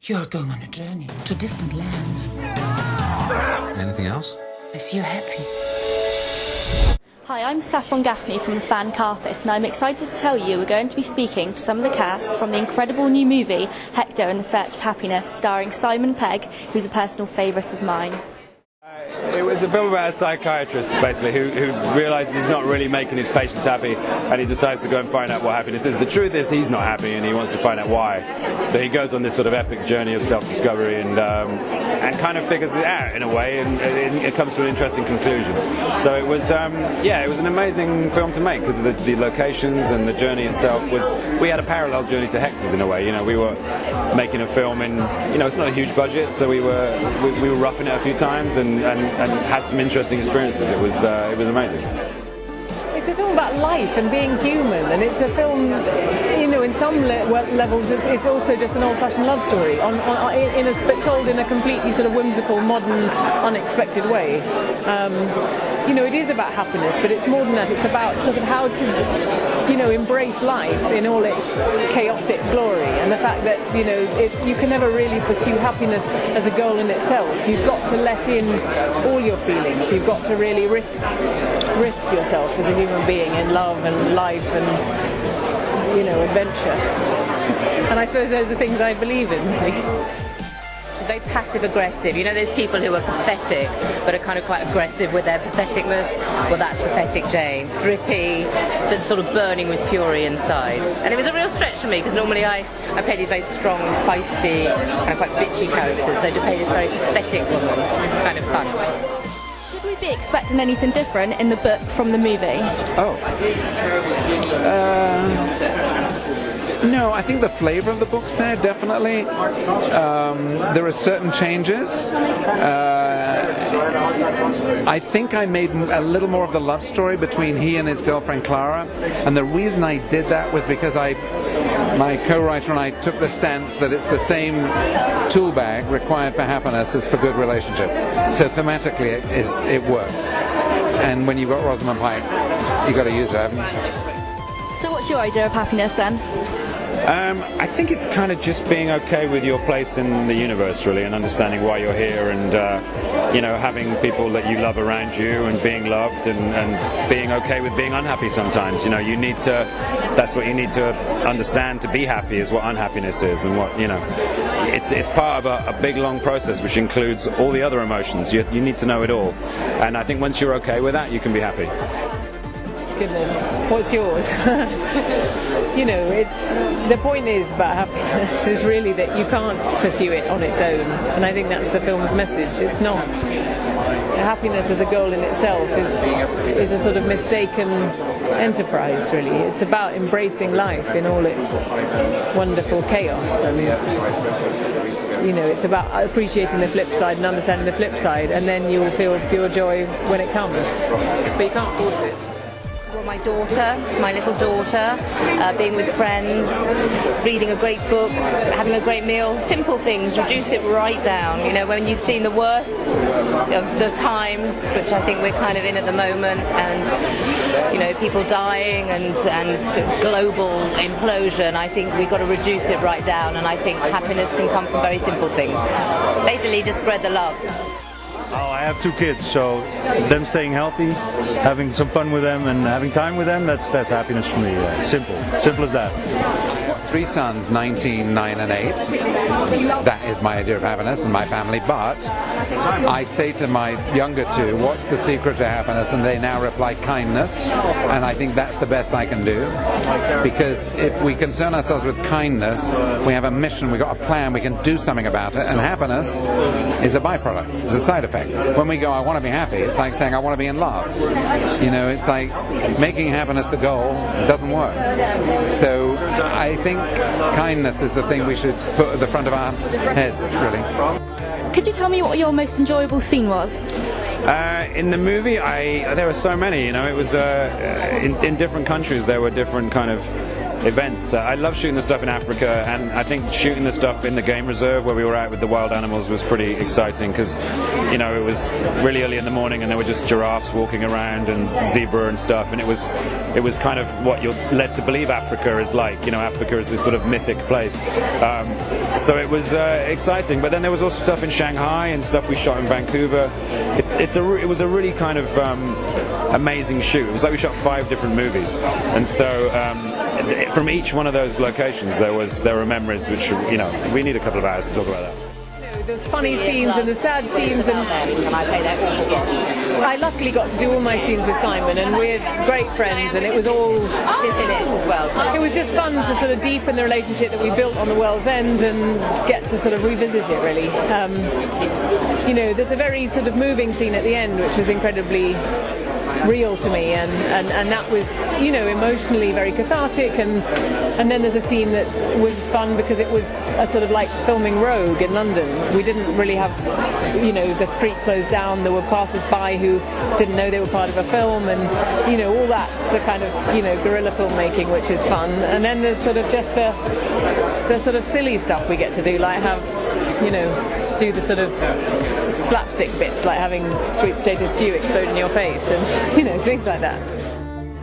You're going on a journey to distant lands. Anything else? I see you're happy. Hi, I'm Saffron Gaffney from the Fan Carpet, and I'm excited to tell you we're going to be speaking to some of the cast from the incredible new movie Hector in the Search of Happiness, starring Simon Pegg, who's a personal favourite of mine. It was a film about a psychiatrist, basically, who realises he's not really making his patients happy, and he decides to go and find out what happiness is. The truth is he's not happy, and he wants to find out why. So he goes on this sort of epic journey of self-discovery and kind of figures it out in a way, and it comes to an interesting conclusion. So it was, it was an amazing film to make because of the locations and the journey itself. We had a parallel journey to Hector's in a way. You know, we were making a film in, it's not a huge budget, so we were roughing it a few times and had some interesting experiences. It was amazing. It's a film about life and being human, and it's a film, in some levels it's also just an old-fashioned love story, but told in a completely sort of whimsical, modern, unexpected way. It is about happiness, but it's more than that. It's about sort of how to, embrace life in all its chaotic glory, and the fact that, you can never really pursue happiness as a goal in itself. You've got to let in all your feelings. You've got to really risk yourself as a human being in love and life and, adventure. And I suppose those are things I believe in, really. She's very passive-aggressive. Those people who are pathetic, but are kind of quite aggressive with their patheticness? Well, that's pathetic Jane. Drippy, but sort of burning with fury inside. And it was a real stretch for me, because normally I play these very strong, feisty, kind of quite bitchy characters, so to play this very pathetic woman was kind of fun. Should we be expecting anything different in the book from the movie? No, I think the flavour of the book's there, definitely. There are certain changes. I think I made a little more of the love story between he and his girlfriend Clara, and the reason I did that was because my co-writer and I took the stance that it's the same tool bag required for happiness as for good relationships. So thematically it works. And when you've got Rosamund Pike, you've got to use it, haven't you? So what's your idea of happiness then? I think it's kind of just being okay with your place in the universe, really, and understanding why you're here, and having people that you love around you, and being loved, and being okay with being unhappy sometimes. That's what you need to understand to be happy, is what unhappiness is, and what it's part of a big long process which includes all the other emotions. You need to know it all, and I think once you're okay with that, you can be happy. Goodness, what's yours? The point is about happiness is really that you can't pursue it on its own, and I think that's the film's message. It's not happiness as a goal in itself is a sort of mistaken enterprise, really. It's about embracing life in all its wonderful chaos, and it's about appreciating the flip side and understanding the flip side, and then you'll feel pure joy when it comes, but you can't force it. My little daughter, being with friends, reading a great book, having a great meal, simple things, reduce it right down. When you've seen the worst of the times, which I think we're kind of in at the moment, and people dying and global implosion, I think we've got to reduce it right down, and I think happiness can come from very simple things. Basically, just spread the love. Oh, I have 2 kids, so them staying healthy, having some fun with them, and having time with them, that's happiness for me. Simple as that. 3 sons, 19, 9 and 8. That is my idea of happiness and my family, but I say to my younger 2, what's the secret to happiness? And they now reply, kindness, and I think that's the best I can do, because if we concern ourselves with kindness, we have a mission, we've got a plan, we can do something about it, and happiness is a byproduct, it's a side effect. When we go, I want to be happy, it's like saying I want to be in love. It's like making happiness the goal doesn't work. So I think kindness is the thing we should put at the front of our heads, really. Could you tell me what your most enjoyable scene was? In the movie, there were so many. It was in different countries there were different kind of events. I love shooting the stuff in Africa, and I think shooting the stuff in the game reserve where we were at with the wild animals was pretty exciting because, you know, it was really early in the morning and there were just giraffes walking around and zebra and stuff, and it was kind of what you're led to believe Africa is like. You know, Africa is this sort of mythic place. So it was exciting. But then there was also stuff in Shanghai and stuff we shot in Vancouver. It was a really kind of amazing shoot. It was like we shot 5 different movies, and so from each one of those locations there were memories which, you know, we need a couple of hours to talk about that. There's funny scenes and the sad scenes, and I luckily got to do all my scenes with Simon, and we're great friends, and it was all in it as well. It was just fun to sort of deepen the relationship that we built on the World's End and get to sort of revisit it, really. You know, there's a very sort of moving scene at the end which was incredibly real to me, and that was, you know, emotionally very cathartic, and then there's a scene that was fun because it was a sort of like filming Rogue in London. We didn't really have, you know, the street closed down, there were passers-by who didn't know they were part of a film, and, you know, all that's a kind of, you know, guerrilla filmmaking, which is fun. And then there's sort of just the sort of silly stuff we get to do, like have, you know, do the sort of slapstick bits, like having sweet potato stew explode in your face, and, you know, things like that.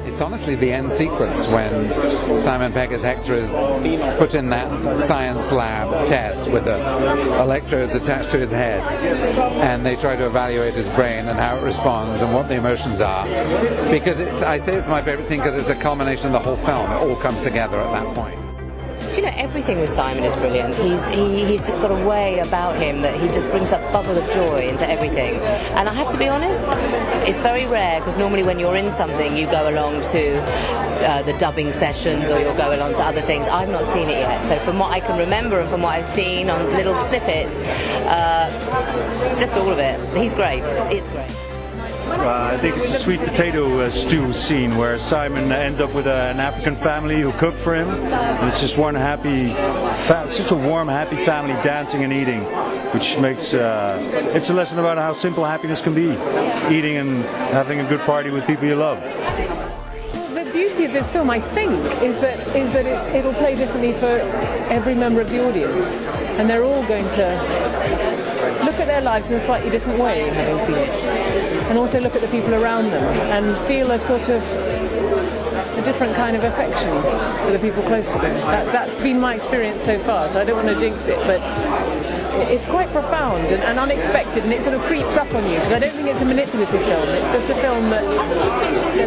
It's honestly the end sequence when Simon Pegg as Hector is put in that science lab test with the electrodes attached to his head, and they try to evaluate his brain and how it responds and what the emotions are. Because I say it's my favorite scene because it's a culmination of the whole film. It all comes together at that point. Do you know, everything with Simon is brilliant. He's just got a way about him that he just brings that bubble of joy into everything. And I have to be honest, it's very rare, because normally when you're in something you go along to the dubbing sessions or you'll go along to other things. I've not seen it yet, so from what I can remember and from what I've seen on little snippets, just all of it, he's great. It's great. I think it's a sweet potato stew scene where Simon ends up with an African family who cook for him, and it's just one happy, such a warm, happy family dancing and eating, which makes it's a lesson about how simple happiness can be, eating and having a good party with people you love. The beauty of this film, I think, is that it'll play differently for every member of the audience, and they're all going to look at their lives in a slightly different way, having seen it, and also look at the people around them and feel a sort of a different kind of affection for the people close to them. That's been my experience so far, so I don't want to jinx it, but it's quite profound and unexpected, and it sort of creeps up on you, because I don't think it's a manipulative film. It's just a film that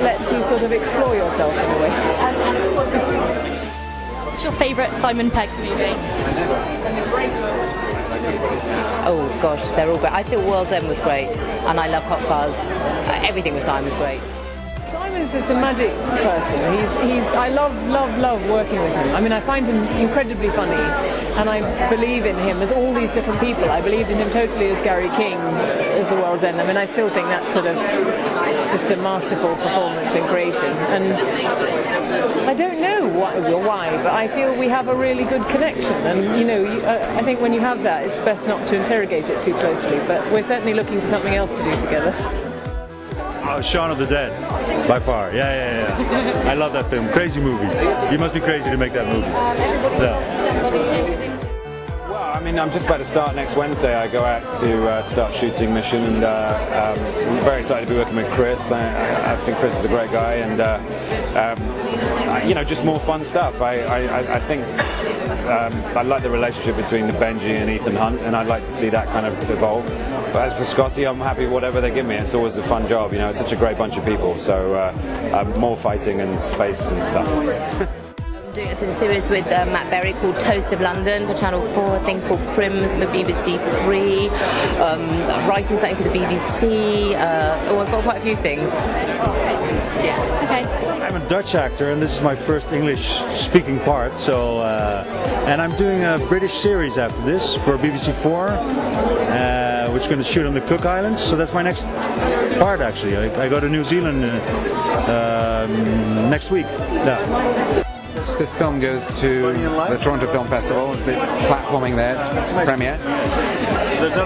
lets you sort of explore yourself in a way. What's your favourite Simon Pegg movie? Oh gosh, they're all great. I thought World's End was great, and I love Hot Fuzz. Everything with Simon was great. Simon's just a magic person. I love working with him. I mean, I find him incredibly funny, and I believe in him as all these different people. I believed in him totally as Gary King, as The World's End. I mean, I still think that's sort of just a masterful performance and creation. And I don't know why, but I feel we have a really good connection. And, you know, I think when you have that, it's best not to interrogate it too closely. But we're certainly looking for something else to do together. Oh, Shaun of the Dead, by far. Yeah. I love that film. Crazy movie. You must be crazy to make that movie. Yeah. Well, I mean, I'm just about to start next Wednesday. I go out to start shooting Mission, and I'm very excited to be working with Chris. I think Chris is a great guy, and you know, just more fun stuff. I think I like the relationship between Benji and Ethan Hunt, and I'd like to see that kind of evolve. But as for Scotty, I'm happy whatever they give me. It's always a fun job, you know. It's such a great bunch of people, so more fighting and space and stuff. I'm doing a series with Matt Berry called Toast of London for Channel 4, a thing called Crims for BBC 3, writing something for the BBC. I've got quite a few things. Yeah. Okay. I'm a Dutch actor, and this is my first English-speaking part. So, and I'm doing a British series after this for BBC 4. Which is going to shoot on the Cook Islands, so that's my next part actually. I go to New Zealand next week. Yeah. This film goes to the Toronto Film Festival. It's platforming there, it's premiere.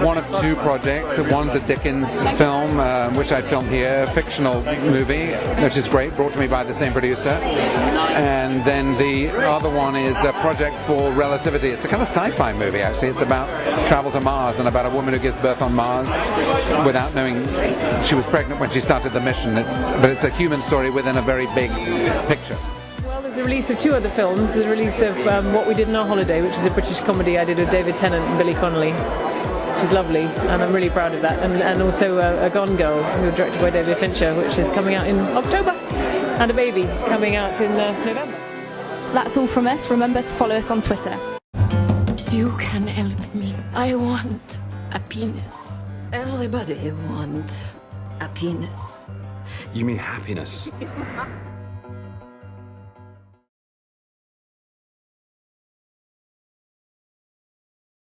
One of two projects. One's a Dickens film, which I filmed here, a fictional movie, which is great, brought to me by the same producer. And then the other one is a project for Relativity. It's a kind of sci-fi movie, actually. It's about travel to Mars and about a woman who gives birth on Mars without knowing she was pregnant when she started the mission. But it's a human story within a very big picture. Well, there's a release of two other films. The release of What We Did on Our Holiday, which is a British comedy I did with David Tennant and Billy Connolly, which is lovely, and I'm really proud of that. And also A Gone Girl, directed by David Fincher, which is coming out in October, and A Baby coming out in November. That's all from us. Remember to follow us on Twitter. You can help me. I want a penis. Everybody wants a penis. You mean happiness?